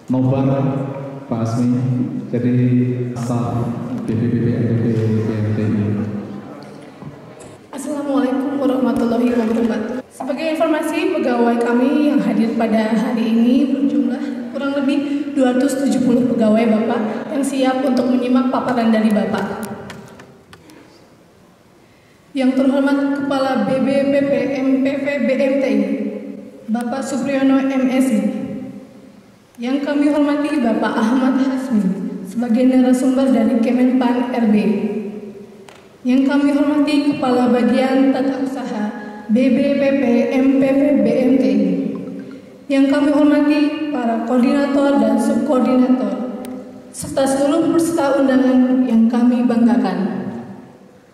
nobar Pak Asmi, jadi staf BPBMTI. Assalamualaikum warahmatullahi wabarakatuh. Sebagai informasi, pegawai kami yang hadir pada hari ini berjumlah kurang lebih 270 pegawai Bapak yang siap untuk menyimak paparan dari Bapak. Yang terhormat Kepala BBPP MPV BMTI, Bapak Supriyono MSI. Yang kami hormati Bapak Ahmad Hasmi sebagai narasumber dari Kemenpan RB. Yang kami hormati Kepala Bagian Tata Usaha BBPP MPV BMTI. Yang kami hormati para koordinator dan subkoordinator, serta seluruh peserta undangan yang kami banggakan.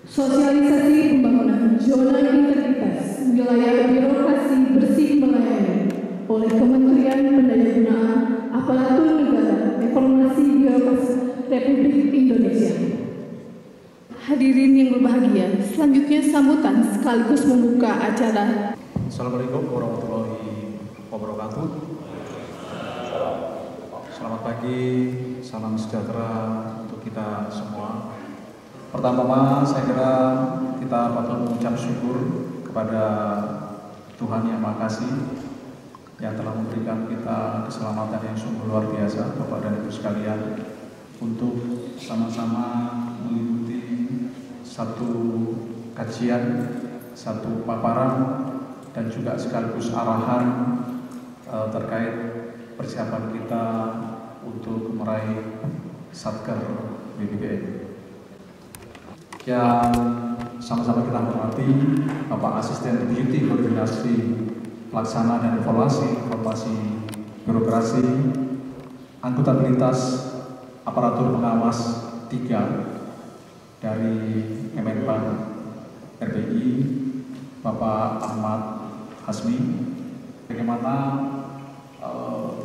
Sosialisasi pembangunan zona integritas wilayah birokrasi bersih melayani oleh Kementerian Pendayagunaan Aparatur Negara Reformasi Birokrasi Republik Indonesia. Hadirin yang berbahagia, selanjutnya sambutan sekaligus membuka acara. Assalamualaikum warahmatullahi wabarakatuh. Selamat pagi, salam sejahtera untuk kita semua. Pertama, saya kira kita patut mengucap syukur kepada Tuhan Yang Maha Kasih yang telah memberikan kita keselamatan yang sungguh luar biasa, Bapak dan Ibu sekalian, untuk sama-sama mengikuti satu kajian, satu paparan, dan juga sekaligus arahan terkait persiapan kita untuk meraih Satker BBBM. Yang sama-sama kita hormati Bapak Asisten Deputi Koordinasi Pelaksana dan Evaluasi Birokrasi, Akuntabilitas, Aparatur Pengawas 3 dari Kemenpan RBI, Bapak Ahmad Hasmi. Bagaimana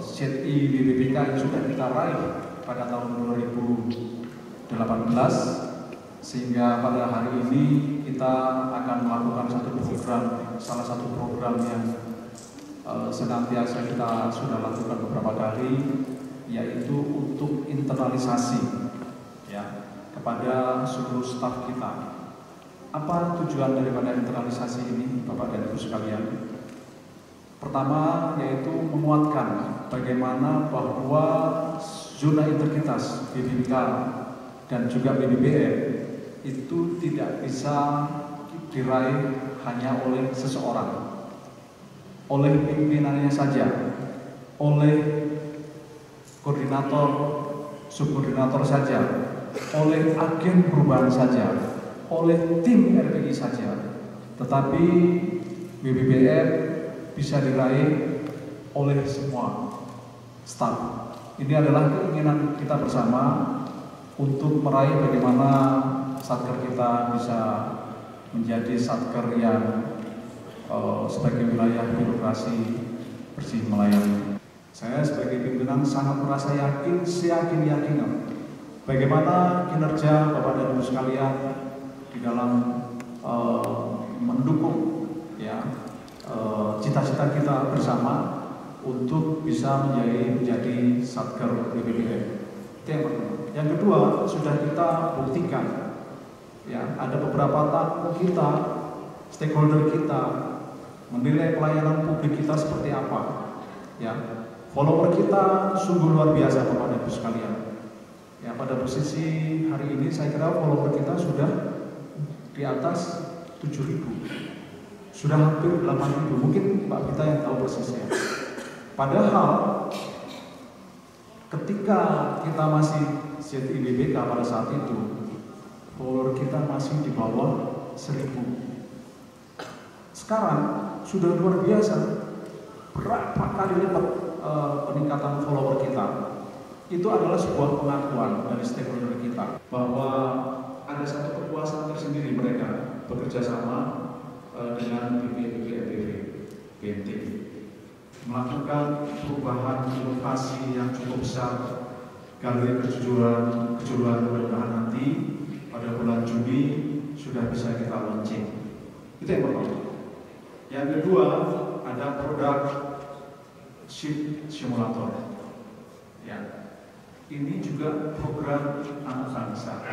ZI BBBK yang sudah kita raih pada tahun 2018, sehingga pada hari ini kita akan melakukan salah satu program yang senantiasa kita sudah lakukan beberapa kali, yaitu untuk internalisasi ya kepada seluruh staf kita. Apa tujuan daripada internalisasi ini, Bapak dan Ibu sekalian? Pertama, yaitu menguatkan bagaimana bahwa zona integritas BBBK dan juga BBBM itu tidak bisa diraih hanya oleh seseorang, oleh pimpinannya saja, oleh koordinator, subkoordinator saja, oleh agen perubahan saja, oleh tim RPI saja, tetapi BBBM bisa diraih oleh semua staf. Ini adalah keinginan kita bersama untuk meraih bagaimana Satker kita bisa menjadi Satker yang sebagai wilayah birokrasi bersih melayani. Saya sebagai pimpinan sangat merasa yakin, seyakin-yakinnya bagaimana kinerja Bapak dan Ibu sekalian di dalam mendukung ya cita-cita kita bersama untuk bisa menjadi Satker BBBM. Itu yang pertama. Yang kedua, sudah kita buktikan ya, ada beberapa tamu kita, stakeholder kita menilai pelayanan publik kita seperti apa ya. Follower kita sungguh luar biasa Bapak dan Ibu sekalian ya. Pada posisi hari ini saya kira follower kita sudah di atas 7.000, sudah hampir 8.000, mungkin Pak Bita yang tahu persisnya. Padahal ketika kita masih ZIBBK pada saat itu, follower kita masih di bawah 1.000. Sekarang sudah luar biasa, berapa kali lipat peningkatan follower kita. Itu adalah sebuah pengakuan dari stakeholder kita bahwa ada satu kepuasan tersendiri mereka bekerja sama dengan BMT melakukan perubahan inovasi yang cukup besar. Galeri kejujuran mudah-mudahan nanti pada bulan Juni sudah bisa kita launching. Itu yang pertama. Yang kedua, ada produk Ship Simulator. Ya, ini juga program anak bangsa.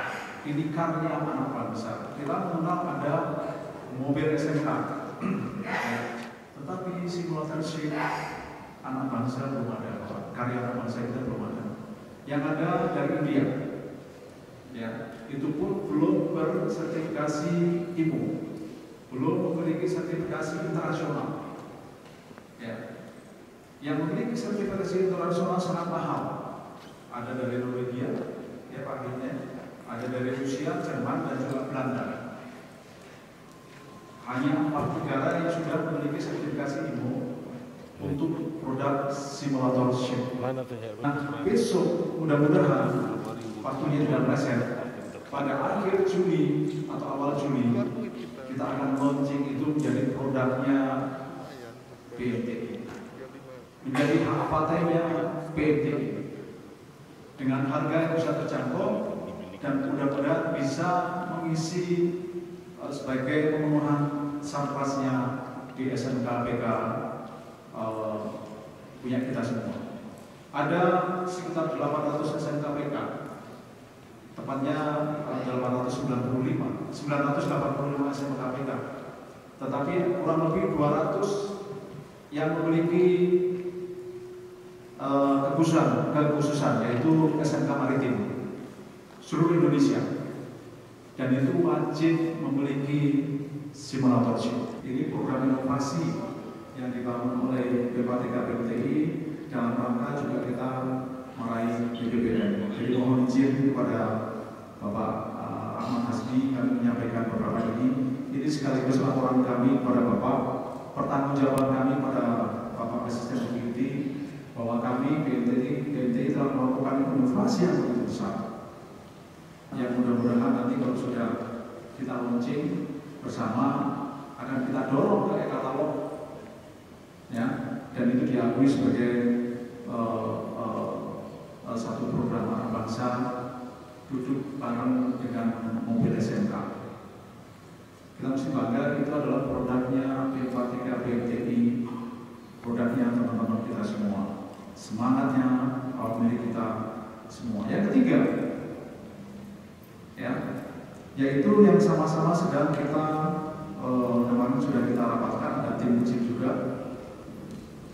Ini karya anak bangsa. Kita mengenal ada mobil SMK, ya. Tetapi simulator ship anak bangsa belum ada. Karya anak bangsa kita belum ada. Yang ada dari India, ya, itu pun belum bersertifikasi IMO, belum memiliki sertifikasi internasional. Ya. Yang memiliki sertifikasi internasional sangat mahal. Ada dari Norwegia, ya pakainya, ada dari Rusia, Jerman, dan juga Belanda. Hanya 4 negara yang sudah memiliki sertifikasi IMO untuk produk simulator ship. Nah, besok mudah-mudahan waktunya tidak meleset. Pada akhir Juni atau awal Juli kita akan launching itu menjadi produknya BMTI, menjadi hak patentnya BMTI dengan harga yang bisa terjangkau dan mudah-mudahan bisa mengisi sebagai pemenuhan sarplasnya di SMK PK punya kita semua. Ada sekitar 800 SMK PK, tepatnya 985 SMK PK, tetapi kurang lebih 200 yang memiliki kekhususan yaitu SMK Maritim seluruh Indonesia, dan itu wajib memiliki simulator ship. Ini program inovasi yang dibangun oleh BPATK BMTI dalam rangka juga kita meraih BPBM. Jadi mohon izin kepada Bapak Ahmad Hasbi kami menyampaikan beberapa ini sekaligus laporan kami kepada Bapak, pertanggungjawaban kami pada Bapak Asisten Deputi bahwa kami BMTI telah melakukan inovasi yang begitu besar, yang mudah-mudahan nanti kalau sudah kita launching bersama akan kita dorong ke e-katalog, ya, dan itu diakui sebagai satu program anak bangsa duduk bareng dengan mobil SMK. Kita mesti bangga, itu adalah produknya BPATK BMTI, produknya teman-teman kita semua, semangatnya milik kita semua. Yang ketiga, ya, yaitu yang sama-sama sedang kita kemarin sudah kita rapatkan, ada tim uji juga,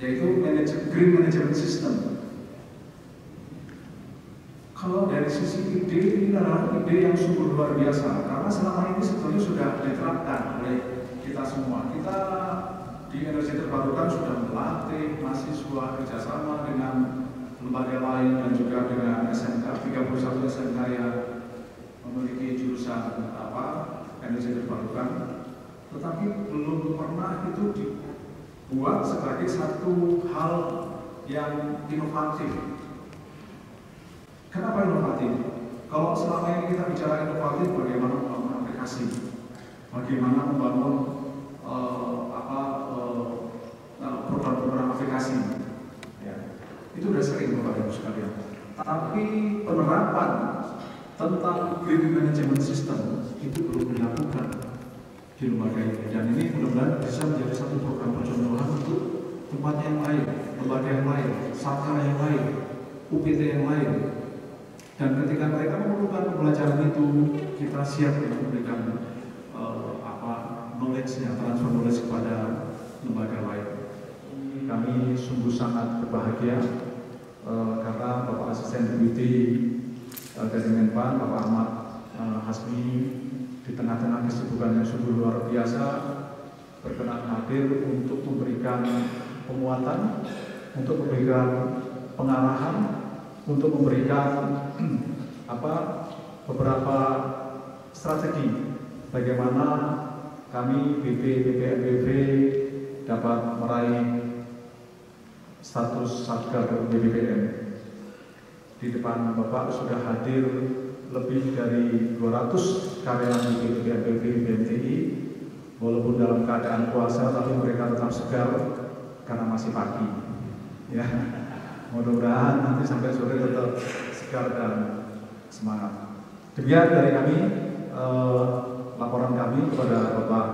yaitu Green Management System. Kalau dari sisi ide, ini adalah ide yang sungguh luar biasa, karena selama ini sebetulnya sudah diterapkan oleh kita semua. Kita di energi terbarukan sudah melatih mahasiswa kerjasama dengan lembaga lain dan juga dengan SMK, 31 SMK yang memiliki jurusan energi terbarukan, tetapi belum pernah itu dibuat sebagai satu hal yang inovatif. Kenapa inovatif? Kalau selama ini kita bicara inovatif, bagaimana membangun aplikasi, bagaimana membangun program-program aplikasi, ya, itu sudah sering Bapak Ibu sekalian. Tapi penerapan tentang Green Management System itu belum dilakukan di lembaga ini, dan ini mudah-mudahan bisa menjadi satu program percontohan untuk tempat yang lain, lembaga yang lain, sastra yang lain, UPT yang lain. Dan ketika mereka memerlukan pembelajaran itu, kita siap untuk memberikan knowledge-nya, transfer knowledge kepada lembaga lain. Kami sungguh sangat berbahagia karena Bapak Asisten Deputi dari Menpan, Bapak Ahmad Hasbi, di tengah-tengah kesibukan yang sungguh luar biasa, berkenan hadir untuk memberikan penguatan, untuk memberikan pengarahan, untuk memberikan beberapa strategi bagaimana kami BPMPV dapat meraih status Satker BPPM. Di depan Bapak sudah hadir lebih dari 200 karyawan BPMPV BMTI, walaupun dalam keadaan puasa tapi mereka tetap segar karena masih pagi, ya. Mudah-mudahan nanti sampai sore tetap segar dan semangat. Demikian dari kami, laporan kami kepada Bapak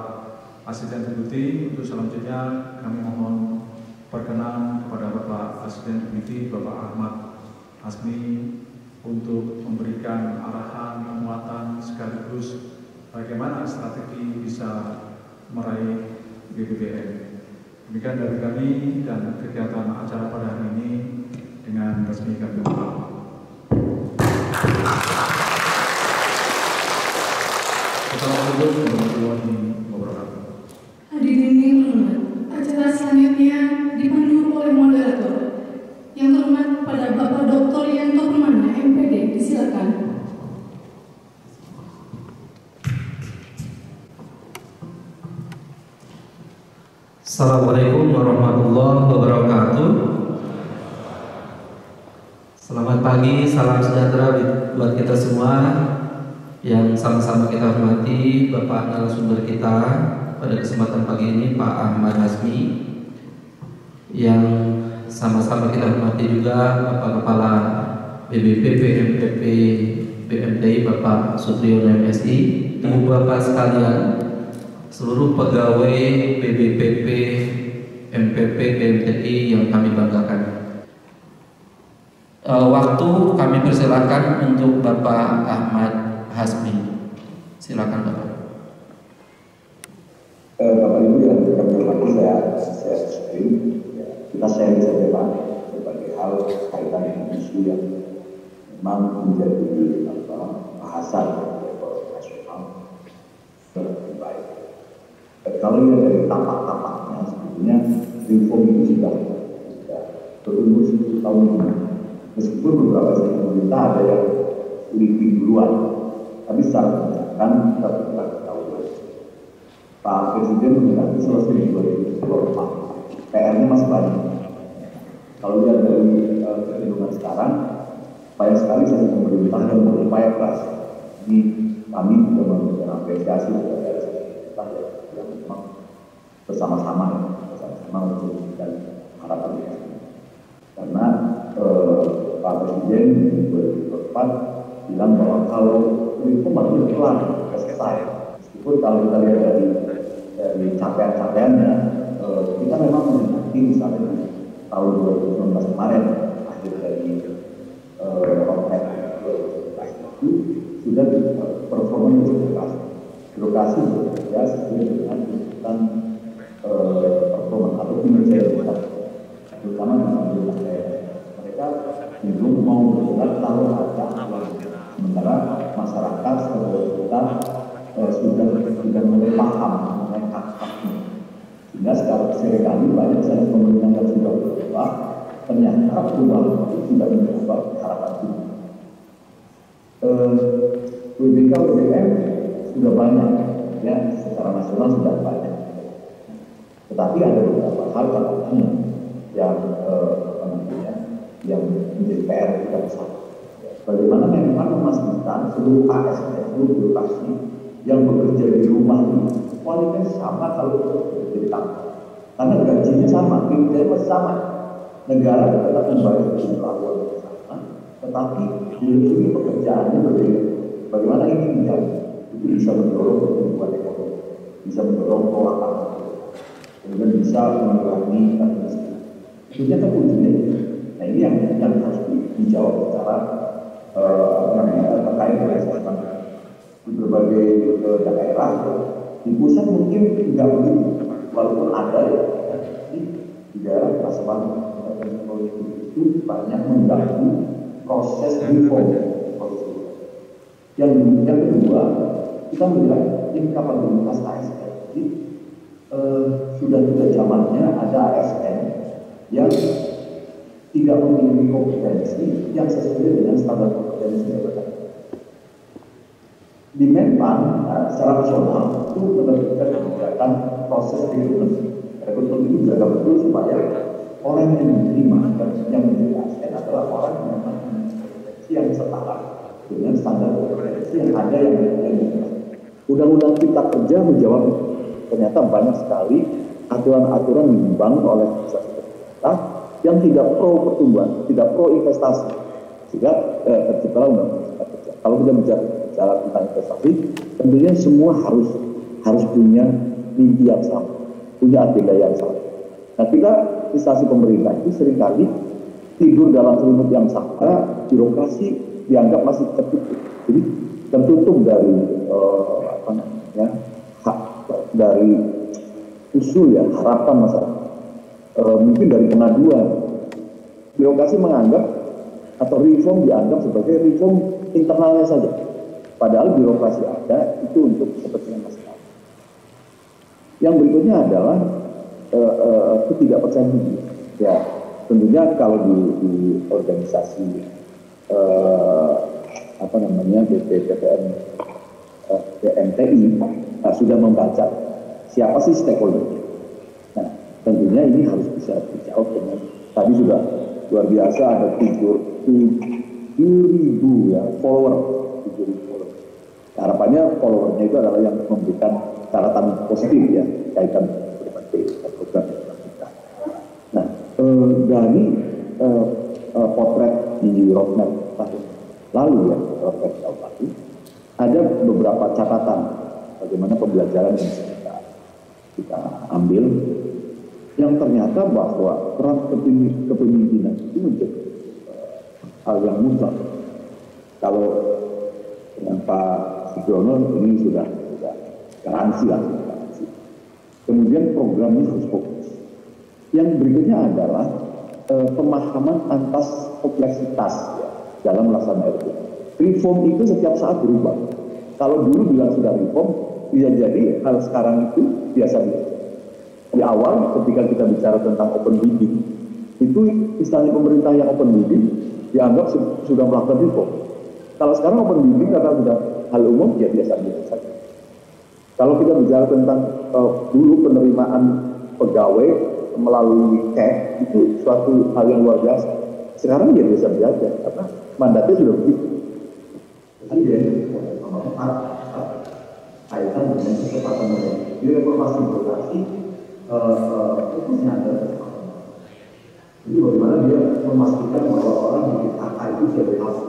Asisten Deputi. Untuk selanjutnya kami mohon berkenan kepada Bapak Presiden BPT, Bapak Ahmad Hasmi, untuk memberikan arahan, penguatan sekaligus bagaimana strategi bisa meraih BPPM. Demikian dari kami dan kegiatan acara pada hari ini dengan resmi kami buka. Assalamualaikum warahmatullahi wabarakatuh. Hadirin yang terhormat, acara selanjutnya dipandu oleh moderator. Yang terhormat pada Bapak Dr. Yanto Permana, MPD, disilakan. Assalamualaikum warahmatullahi wabarakatuh. Selamat pagi, salam sejahtera buat kita semua. Yang sama-sama kita hormati Bapak narasumber kita pada kesempatan pagi ini, Pak Ahmad Hasmi. Yang sama-sama kita hormati juga Bapak Kepala BBPP MPP BMTI, Bapak Supriyono MSI. Ibu Bapak sekalian, seluruh pegawai BBPP MPP BMTI yang kami banggakan. Waktu kami persilakan untuk Bapak Ahmad Hasmi. Silakan Bapak. Bapak Ibu yang kami hormati, saya sering kita sharing saja Pak berbagai hal kaitan dengan isu yang memang menjadi bahasan nasional lebih baik. Kalau lihat dari tapak-tapaknya, sebetulnya reform itu sudah berumur 10 tahun ini. Meskipun beberapa dari pemerintah ada yang lebih duluan, tapi secara kebijakan kita tidak ketahuan. Pak Presiden menghendaki selesai di 2024. PR-nya masih banyak. Kalau lihat dari kecenderungan sekarang, banyak sekali saya pemerintah yang berupaya keras. Ini kami juga memberikan apresiasi kepada pemerintah yang memang bersama-sama untuk memberikan harapan ini. Karena Pak Presiden di 2024 bilang bahwa kalau reform baru pelan selesai. Meskipun kalau kita lihat dari capaian-capaiannya, kita memang menghendaki misalnya di tahun 2019 kemarin akhir dari roadmap 2019 itu sudah performa birokrasi bekerja sesuai dengan tuntutan performa atau kinerja yang kita, terutama dengan pemerintah daerah. Mereka belum mau bergerak kalau ada sementara masyarakat kita sudah mulai paham mengenai hak-haknya. Sehingga seringkali banyak saya pemerintah yang sudah berubah, ternyata perubahan itu tidak mengubah harapan kita. WBK WBM sudah banyak, ya secara nasional sudah banyak. Tetapi ada beberapa hal katanya yang menjadi PR kita bersama. Bagaimana memang memastikan seluruh ASN, seluruh birokrasi yang bekerja di rumah ini kualitas sama kalau bekerja di kantor. Karena gajinya sama, kinerjanya sama. Negara tetap membayar perlakuan yang sama, tetapi di sini pekerjaannya berbeda. Bagaimana ini menjadi? Itu bisa mendorong pertumbuhan ekonomi, bisa mendorong polakan, kemudian bisa mengurangi kemiskinan. Itu kan kuncinya. Nah ini yang harus dijawab secara terkait dengan di berbagai daerah. Di pusat mungkin tidak begitu, walaupun ada ya, di daerah Pasaman itu banyak mengganggu proses reform. Yang kedua, kita melihat kapabilitas ASN. Jadi sudah zamannya ada ASN yang tidak memiliki kompetensi yang sesuai dengan standar kompetensi jabatan. Di Menpan secara nasional itu menerbitkan kebijakan proses rekrutmen. Rekrutmen itu dijaga betul supaya orang yang diterima yang menjadi ASN adalah orang yang memiliki kompetensi yang setara dengan standar kompetensi yang ada yang Undang-Undang Cipta Kerja menjawab itu. Ternyata banyak sekali aturan-aturan yang dibangun oleh pemerintah yang tidak pro pertumbuhan, tidak pro investasi, sehingga terciptalah Undang-Undang Cipta Kerja. Kalau kita bicara tentang investasi, tentunya semua harus punya mimpi yang sama, punya agenda yang sama. Nah, kita instansi pemerintah itu seringkali tidur dalam selimut yang sama, birokrasi dianggap masih tertutup. Jadi tertutup dari hak, dari usul ya, harapan masyarakat. Mungkin dari pengaduan. Birokrasi menganggap atau reform dianggap sebagai reform internalnya saja. Padahal birokrasi ada itu untuk kepentingan masyarakat. Yang berikutnya adalah ketidakpercayaan diri. Ya, tentunya kalau di organisasi BPPM BMTI sudah membaca siapa sih stakeholder. Nah, tentunya ini harus bisa dijawab dengan tadi sudah luar biasa ada 7.000 ya follower. Harapannya followernya itu adalah yang memberikan catatan positif ya kaitan berbagai program kita. Nah, dari potret di roadmap tahun lalu ya, roadmap tahun lalu ada beberapa catatan bagaimana pembelajaran yang bisa kita ambil yang ternyata bahwa peran kepemimpinan itu menjadi hal yang mutlak. Kalau dengan Pak Sugiono ini sudah garansi lah. Kemudian programnya harus fokus. Yang berikutnya adalah pemahaman atas kompleksitas ya, dalam melaksanakan RUU. Reform itu setiap saat berubah. Kalau dulu bilang sudah reform, bisa jadi hal sekarang itu biasa-biasa. Di awal ketika kita bicara tentang open bidding, itu instansi pemerintah yang open bidding dianggap sudah melakukan reform. Kalau sekarang open bidding karena sudah hal umum ya biasa-biasa saja. Kalau kita bicara tentang dulu penerimaan pegawai melalui CAC itu suatu hal yang luar biasa. Sekarang ya biasa-biasa karena mandatnya sudah begitu. Jadi kaitan dengan kecepatan mereka. Di reformasi birokrasi fokusnya adalah kecepatan. Jadi bagaimana dia memastikan bahwa orang di KK itu sudah berhasil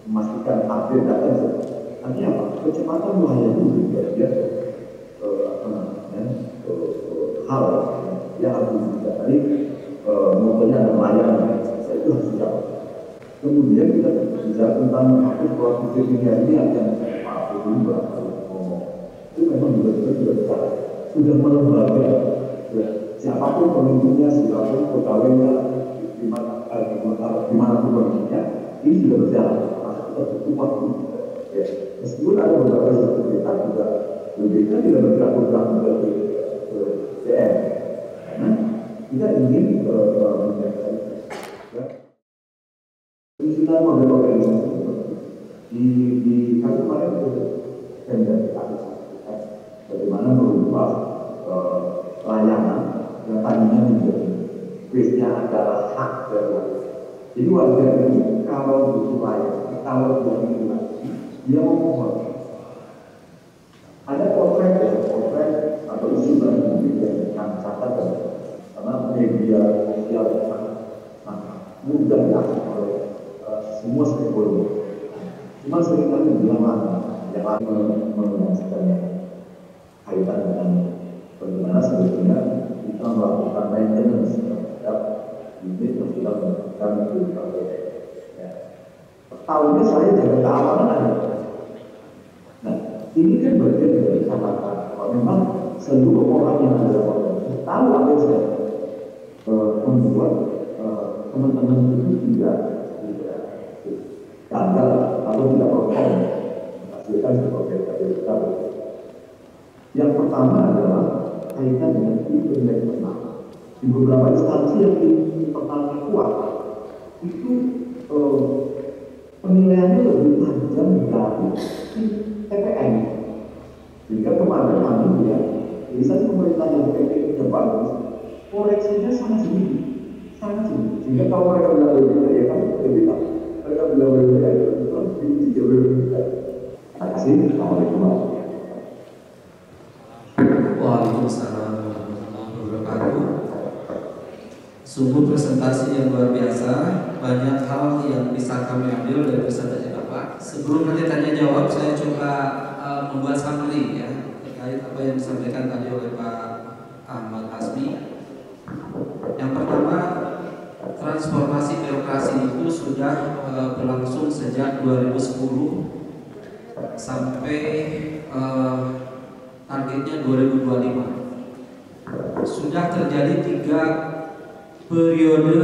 memastikan update data itu. Artinya apa? Kecepatan melayani juga dia hal yang harus dijaga. Tadi motonya ada melayani, itu harus dijaga. Kemudian kita bicara tentang menghapus pola pikir ini akan Pak Budi ngomong. Itu memang juga sudah melembaga. Siapapun pemimpinnya, siapapun pegawainya, di mana pun pemimpinnya, ini sudah berjalan. Maka kita butuh waktu. Ya. Meskipun ada beberapa yang kita juga lebih tidak bergerak ke DM, karena kita ingin menjaga kita model organisasi di kami kemarin itu bagaimana merubah layanan yang tadinya menjadi base-nya adalah hak dari warga. Jadi warga ini kalau butuh layanan, kalau butuh lagi, dia memohon. Ada potret atau isu yang catatan karena media sosial sangat mudah diakses oleh semua stakeholder. Cuma seringkali bilang yang menjelaskannya kaitan dengan bagaimana sebetulnya kita melakukan maintenance terhadap unit yang sudah melakukan berbagai tahunnya saya jaga keamanan ada. Nah, ini kan bagian dari catatan bahwa memang seluruh orang yang ada organisasi tahu apa yang saya membuat teman-teman itu tidak gagal atau tidak perform menghasilkan beberapa. Yang pertama adalah kaitan dengan event internal. Di beberapa instansi yang internalnya kuat itu penilaiannya lebih tajam dari TPN. Jika kemarin kami ya, instansi pemerintah yang TPN sudah bagus, koreksinya sangat sedikit. Sehingga kalau mereka bilang lebih baik, ya kami lebih tahu. Mereka bilang lebih baik, terus ini jauh lebih baik. Terima kasih. Assalamualaikum warahmatullahi wabarakatuh. Waalaikumsalam warahmatullahi wabarakatuh. Sungguh presentasi yang luar biasa, banyak hal yang bisa kami ambil dari presentasi Bapak. Sebelum nanti tanya jawab, saya coba membuat summary ya terkait apa yang disampaikan tadi oleh Pak Ahmad Hasmi. Yang pertama, transformasi birokrasi itu sudah berlangsung sejak 2010 sampai targetnya 2025. Sudah terjadi 3 periode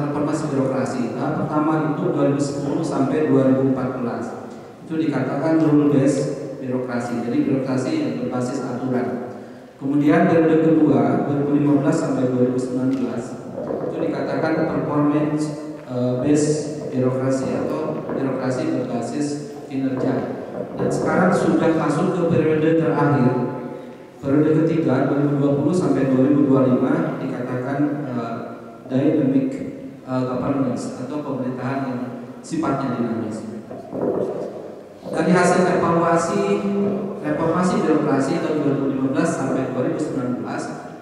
reformasi birokrasi. Tahap pertama itu 2010 sampai 2014. Itu dikatakan rule based birokrasi, jadi birokrasi yang berbasis aturan. Kemudian periode kedua 2015 sampai 2019 itu dikatakan performance based birokrasi atau birokrasi berbasis kinerja. Dan sekarang sudah masuk ke periode terakhir, periode ketiga 2020 sampai 2025 dikatakan dynamic governance atau pemerintahan yang sifatnya dinamis. Dari hasil evaluasi reformasi birokrasi tahun 2015 sampai 2019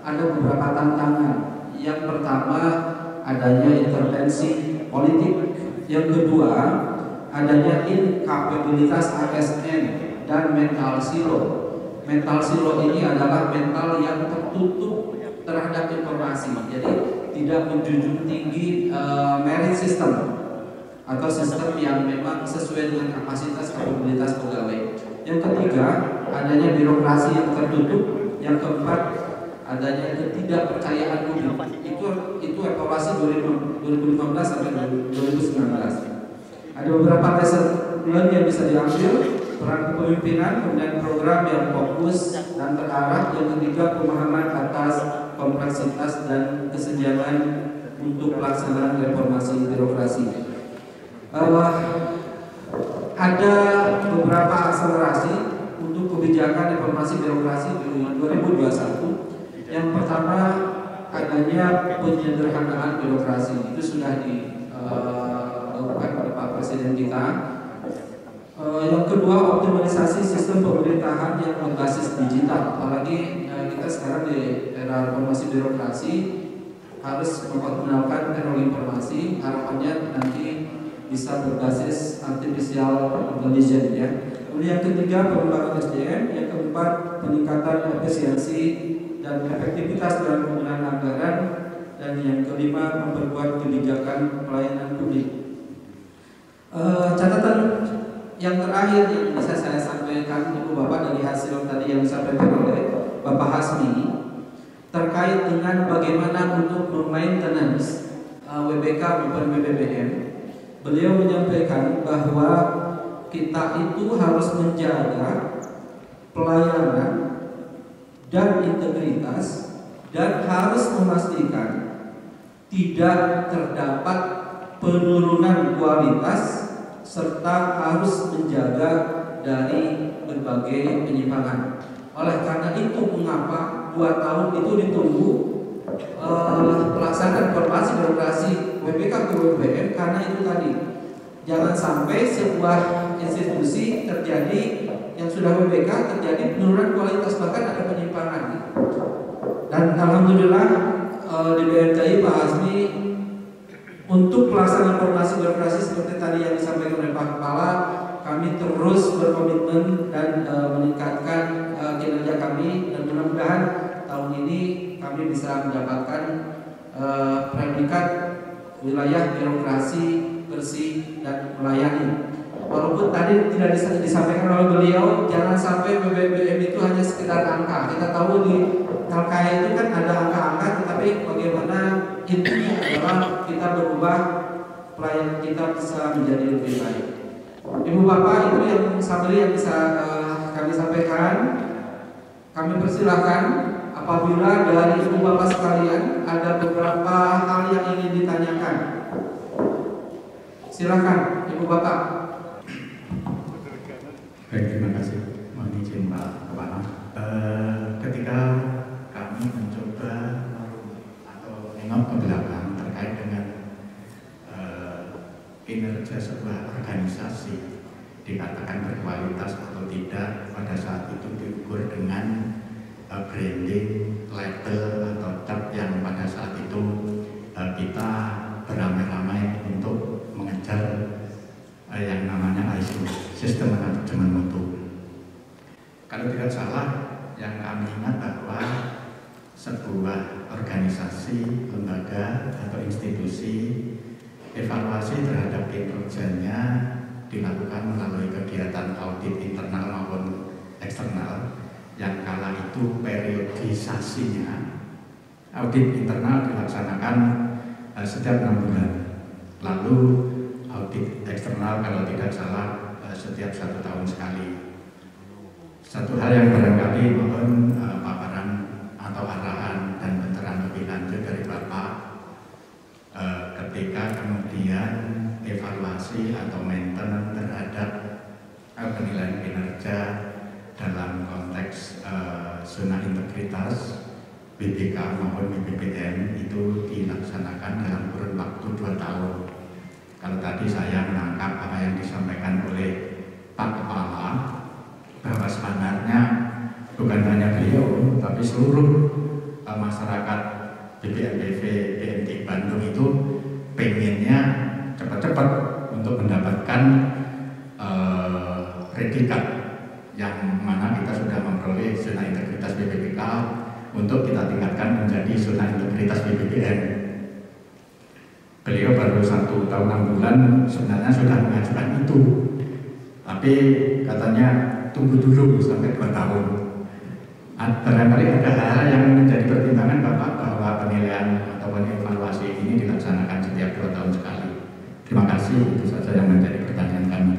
ada beberapa tantangan. Yang pertama, adanya intervensi politik. Yang kedua, adanya inkapabilitas ASN dan mental silo. Mental silo ini adalah mental yang tertutup terhadap informasi, jadi tidak menjunjung tinggi merit system atau sistem yang memang sesuai dengan kapasitas kapabilitas pegawai. Yang ketiga, adanya birokrasi yang tertutup. Yang keempat, adanya ketidakpercayaan publik. Itu evaluasi 2015 sampai 2019. Ada beberapa lesson learn yang bisa diambil: peran kepemimpinan, kemudian program yang fokus dan terarah. Yang ketiga, pemahaman atas kompleksitas dan kesenjangan untuk pelaksanaan reformasi birokrasi. Ada beberapa akselerasi untuk kebijakan reformasi birokrasi di 2021. Yang pertama, adanya penyederhanaan birokrasi. Itu sudah dilakukan oleh Pak Presiden kita. Yang kedua, optimalisasi sistem pemerintahan yang berbasis digital. Apalagi kita sekarang di era reformasi birokrasi harus mengoptimalkan teknologi informasi. Harapannya nanti bisa berbasis artificial intelligence ya. Kemudian yang ketiga, pengembangan SDM. Yang keempat, peningkatan efisiensi dan efektivitas dalam penggunaan anggaran. Dan yang kelima, memperkuat kebijakan pelayanan publik. Catatan yang terakhir yang bisa saya sampaikan Ibu Bapak dari hasil tadi yang disampaikan oleh Bapak Hasmi terkait dengan bagaimana untuk maintenance WBK maupun BBBM. Beliau menyampaikan bahwa kita itu harus menjaga pelayanan dan integritas dan harus memastikan tidak terdapat penurunan kualitas serta harus menjaga dari berbagai penyimpangan. Oleh karena itu mengapa 2 tahun itu ditunggu pelaksanaan reformasi birokrasi WBK ke BBM, karena itu tadi jangan sampai sebuah institusi terjadi yang sudah WBK terjadi penurunan kualitas, bahkan ada penyimpangan. Dan alhamdulillah di BMTI Pak Hasmi untuk pelaksanaan reformasi birokrasi seperti tadi yang disampaikan oleh Pak Kepala, kami terus berkomitmen dan meningkatkan kinerja kami, dan mudah-mudahan tahun ini kami bisa mendapatkan predikat wilayah birokrasi bersih dan melayani. Walaupun tadi tidak disampaikan oleh beliau, jangan sampai BBBM itu hanya sekedar angka. Kita tahu di LKI itu kan ada angka-angka, tetapi bagaimana intinya adalah kita berubah, pelayanan kita bisa menjadi lebih baik. Ibu Bapak, itu yang summary yang bisa kami sampaikan. Kami persilahkan apabila dari Ibu Bapak sekalian ada beberapa hal yang ingin ditanyakan. Silakan Ibu Bapak. Baik, terima kasih. Mohon izin Pak Kepala. Ketika kami mencoba atau nengok ke belakang terkait dengan kinerja sebuah organisasi dikatakan berkualitas atau tidak, pada saat itu diukur dengan branding, label atau cap yang pada saat itu kita beramai-ramai untuk mengejar yang namanya ISO, Sistem Manajemen Mutu. Kalau tidak salah, yang kami ingat bahwa sebuah organisasi, lembaga atau institusi, evaluasi terhadap kinerjanya dilakukan melalui kegiatan audit internal maupun eksternal, yang kala itu periodisasinya audit internal dilaksanakan setiap 6 bulan, lalu audit eksternal kalau tidak salah setiap 1 tahun sekali. Satu hal yang barangkali mohon paparan atau arahan dan pencerahan lebih lanjut dari Bapak ketika kemudian evaluasi atau maintenance terhadap penilaian kinerja dalam konteks zona integritas BPK maupun BPPM itu dilaksanakan dalam kurun waktu 2 tahun. Kalau tadi saya menangkap apa yang disampaikan oleh Pak Kepala, bahwa sebenarnya bukan hanya beliau, tapi seluruh masyarakat BPMPV BMT Bandung itu pengennya cepat-cepat untuk mendapatkan predikat yang mana kita sudah memperoleh zona integritas BPPK untuk kita tingkatkan menjadi zona integritas BPPM. Beliau baru 1 tahun 6 bulan sebenarnya sudah mengajukan itu, tapi katanya tunggu dulu sampai 2 tahun. Barangkali ada hal yang menjadi pertimbangan Bapak bahwa penilaian ataupun evaluasi ini dilaksanakan setiap 2 tahun sekali. Terima kasih, itu saja yang menjadi pertanyaan kami.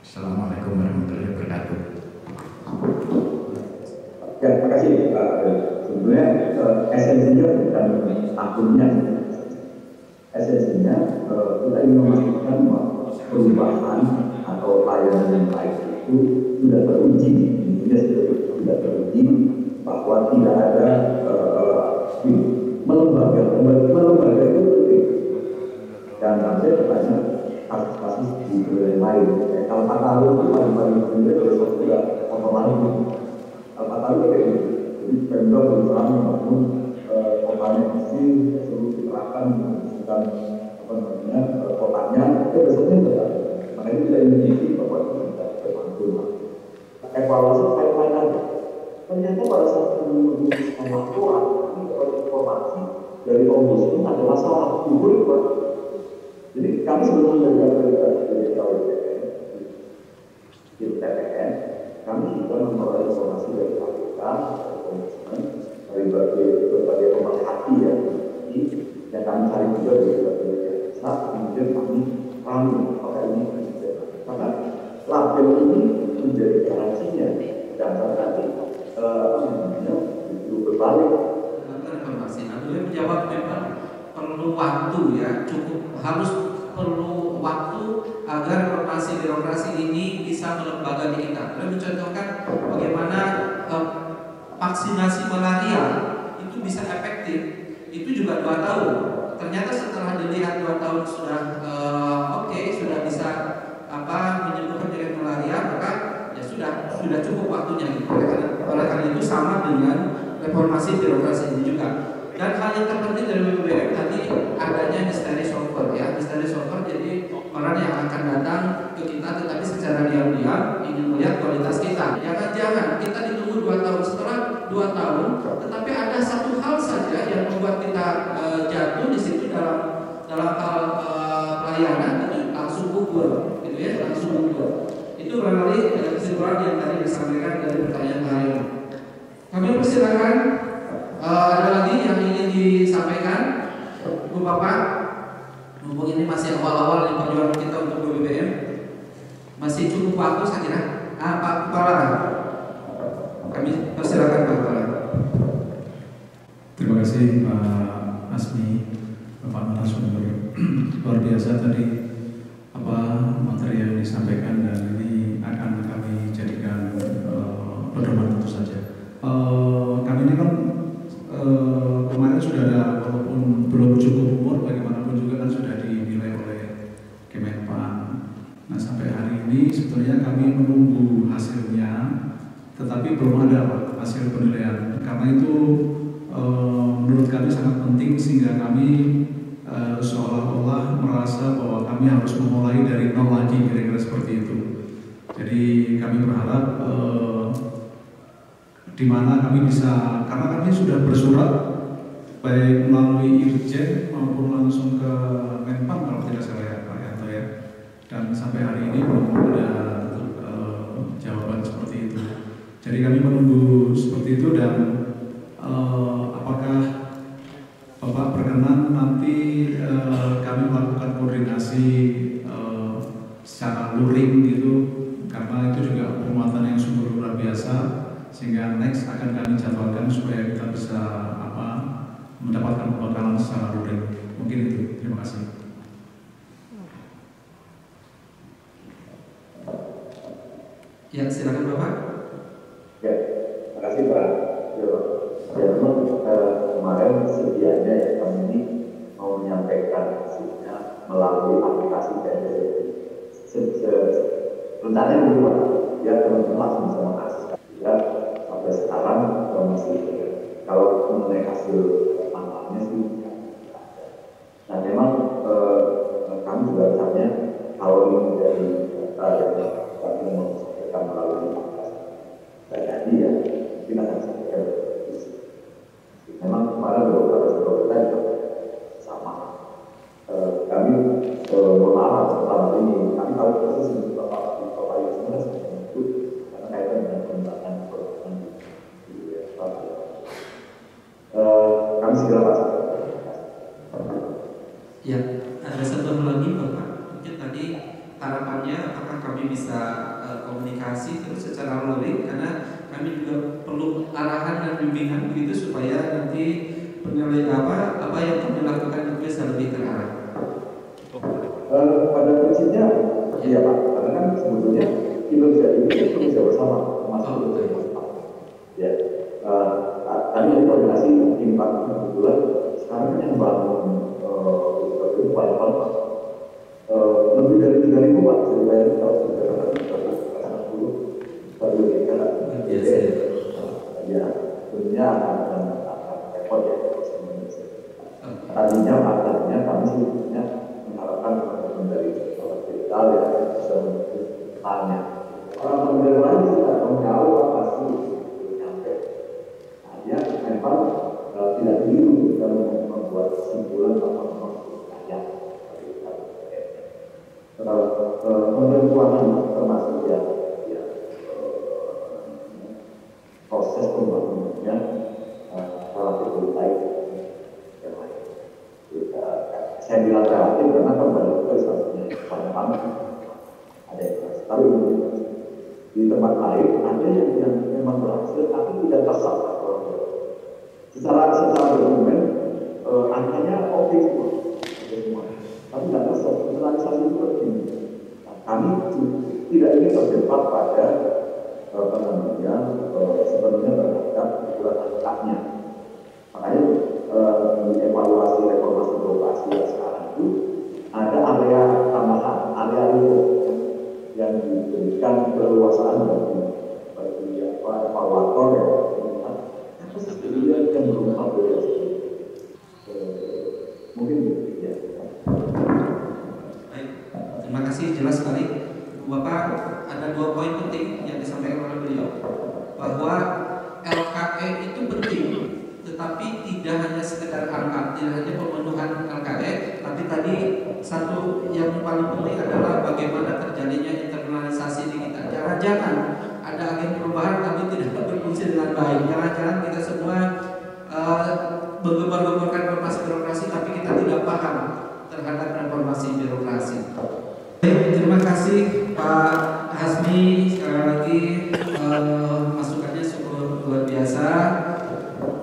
Assalamualaikum warahmatullahi wabarakatuh. Ya, terima kasih Pak. Sebenarnya esensinya bukan akunnya. Esensinya kita ingin memastikan bahwa perubahan atau layanan yang baik itu sudah teruji, sudah teruji bahwa tidak ada melembaga itu penting. Dan saya bertanya kasus-kasus di wilayah lain. Kalau Pak Tahu itu paling penting dari sudah otomatis. Kalau Pak Tahu kayak gitu. Jadi Pemda berusaha membangun kompetensi seluruh diterapkan bukan kotanya, itu biasanya tidak. Makanya kita ingin bahwa kita bermanfaat. Evaluasi lain aja. Ternyata pada saat menulis laporan informasi dari ombudsman ada masalah gugur, Pak. Jadi kami sebelum dari TPN, kami juga memperoleh informasi dari KPK, ombudsman, dari berbagai pemerhati ya, yang kami cari juga dari berbagai saat kemudian kami ramai apakah ini karena label ini menjadi garansinya dan nanti itu berbalik. Informasi. Nah, beliau menjawab memang perlu waktu ya, perlu waktu agar informasi birokrasi ini bisa melembaga di kita. Beliau mencontohkan bagaimana vaksinasi malaria itu bisa efektif. Itu juga 2 tahun. Ternyata setelah dilihat 2 tahun sudah sudah bisa menyembuhkan penyakit malaria, maka ya sudah cukup waktunya. Oleh karena itu sama dengan reformasi birokrasi ini juga. Dan hal yang terpenting dari BPPM tadi adanya mystery shopper ya, mystery shopper jadi orang yang akan datang ke kita tetapi secara diam-diam ingin melihat kualitas kita. Jangan kita ditunggu 2 tahun, setelah 2 tahun, tetapi ada satu hal saja yang membuat kita jatuh di situ dalam hal pelayanan itu langsung gugur, gitu ya, langsung gugur. Itu barangkali kesimpulan yang tadi disampaikan dari pertanyaan. Kami persilakan. Ada lagi yang ingin disampaikan, Bu Bapak? Mumpung ini masih awal-awal di perjuangan kita untuk BPPM, masih cukup waktu saya kira. Pak Kepala, kami persilakan Pak Kepala. Terima kasih Pak Asmi, Bapak narasumber. Luar biasa tadi materi yang disampaikan dan ini akan kami jadikan pedoman tentu saja. Kami ini kan kemarin sudah ada, walaupun belum cukup umur, bagaimanapun juga kan sudah dinilai oleh Kemenpan. Nah sampai hari ini sebetulnya kami menunggu hasilnya, tetapi belum ada hasil penilaian. Karena itu menurut kami sangat penting sehingga kami seolah-olah merasa bahwa kami harus memulai dari nol lagi, kira-kira seperti itu. Jadi kami berharap di mana kami bisa, karena kami sudah bersurat baik melalui Irjen maupun langsung ke Menpan kalau tidak salah ya Pak Yanto ya, dan sampai hari ini belum ada jawaban seperti itu. Jadi kami menunggu seperti itu, dan apakah Bapak berkenan nanti kami melakukan koordinasi secara luring gitu, karena itu juga penguatan yang sungguh luar biasa, sehingga next akan kami jadwalkan supaya kita bisa mendapatkan pembekalan secara luring. Mungkin itu. Terima kasih. Ya, silakan Bapak. Ya, terima kasih Pak. Ya, memang kemarin sedianya ya kami ini mau menyampaikan hasilnya melalui aplikasi BNPB. Rencananya dulu Pak, ya teman-teman langsung bisa mengakses. Ya, sampai sekarang masih kalau mengenai hasil manfaatnya sih. Nah, memang kami juga misalnya kalau ini dari data yang kami mau sampaikan melalui aplikasi jadi ya mungkin akan sampaikan. Memang kemarin beberapa kita juga sama. Kami mohon maaf pertama ini kami tahu persis Bapak Yusuf sebenarnya itu karena kaitan dengan pengembangan perusahaan di kami segera pasang. Ya, ada satu lagi Bapak. Mungkin tadi harapannya apakah kami bisa komunikasi terus secara luring, karena kami juga perlu arahan dan bimbingan begitu supaya nanti penilaian apa yang kami lakukan itu bisa lebih terarah. Pada prinsipnya iya Pak, karena kan sebetulnya kinerja ini itu bisa bersama termasuk ya. Tadi ada koordinasi tim Pak kebetulan sekarang yang bangun lebih dari 3.000 Pak, bisa dibayar kalau sudah katakan 10 per ya, tentunya akan repot ya. Tadinya kami sebetulnya mengharapkan teman-teman dari digital ya bisa tanya. Orang-orang lain tidak tahu apa sih nyampe. Nah, dia memang tidak dulu kita membuat kesimpulan apa maksudnya. Kemudian keuangan termasuk ya proses pembangunannya relatif lebih baik yang lain. Saya bilang relatif karena kembali ke statusnya pada kami ada yang berhasil, tapi di tempat lain ada yang memang berhasil tapi tidak tersap. Secara dokumen angkanya oke semua, tapi tidak tersap. Realisasi itu penting. Nah, kami tidak ingin terjebak pada sebenarnya terhadap ukuran angkanya. Makanya di evaluasi reformasi birokrasi yang sekarang itu ada area tambahan, area itu yang diberikan keleluasaan bagi evaluator yang melihat apa sebetulnya yang belum evaluasi. Mungkin ya. Baik, terima kasih, jelas sekali Bapak. Ada 2 poin penting yang disampaikan oleh beliau, bahwa LKE itu penting, tetapi tidak hanya sekedar angka, tidak hanya pemenuhan LKE, tapi tadi satu yang paling penting adalah bagaimana terjadinya internalisasi digital. Jangan-jangan ada agen perubahan tapi tidak berfungsi dengan baik. Jangan-jangan kita semua menggembar-gemborkan reformasi birokrasi tapi kita tidak paham terhadap reformasi birokrasi. Terima kasih Pak Hasmi, sekali lagi masukannya sungguh luar biasa.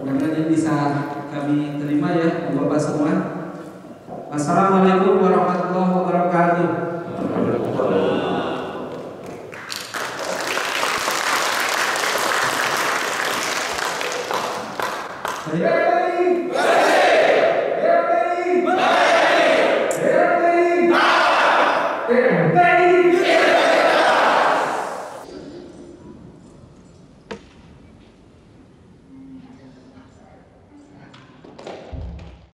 Mudah-mudahan ini bisa kami terima ya Bapak semua. Assalamualaikum warahmatullahi wabarakatuh. Baik.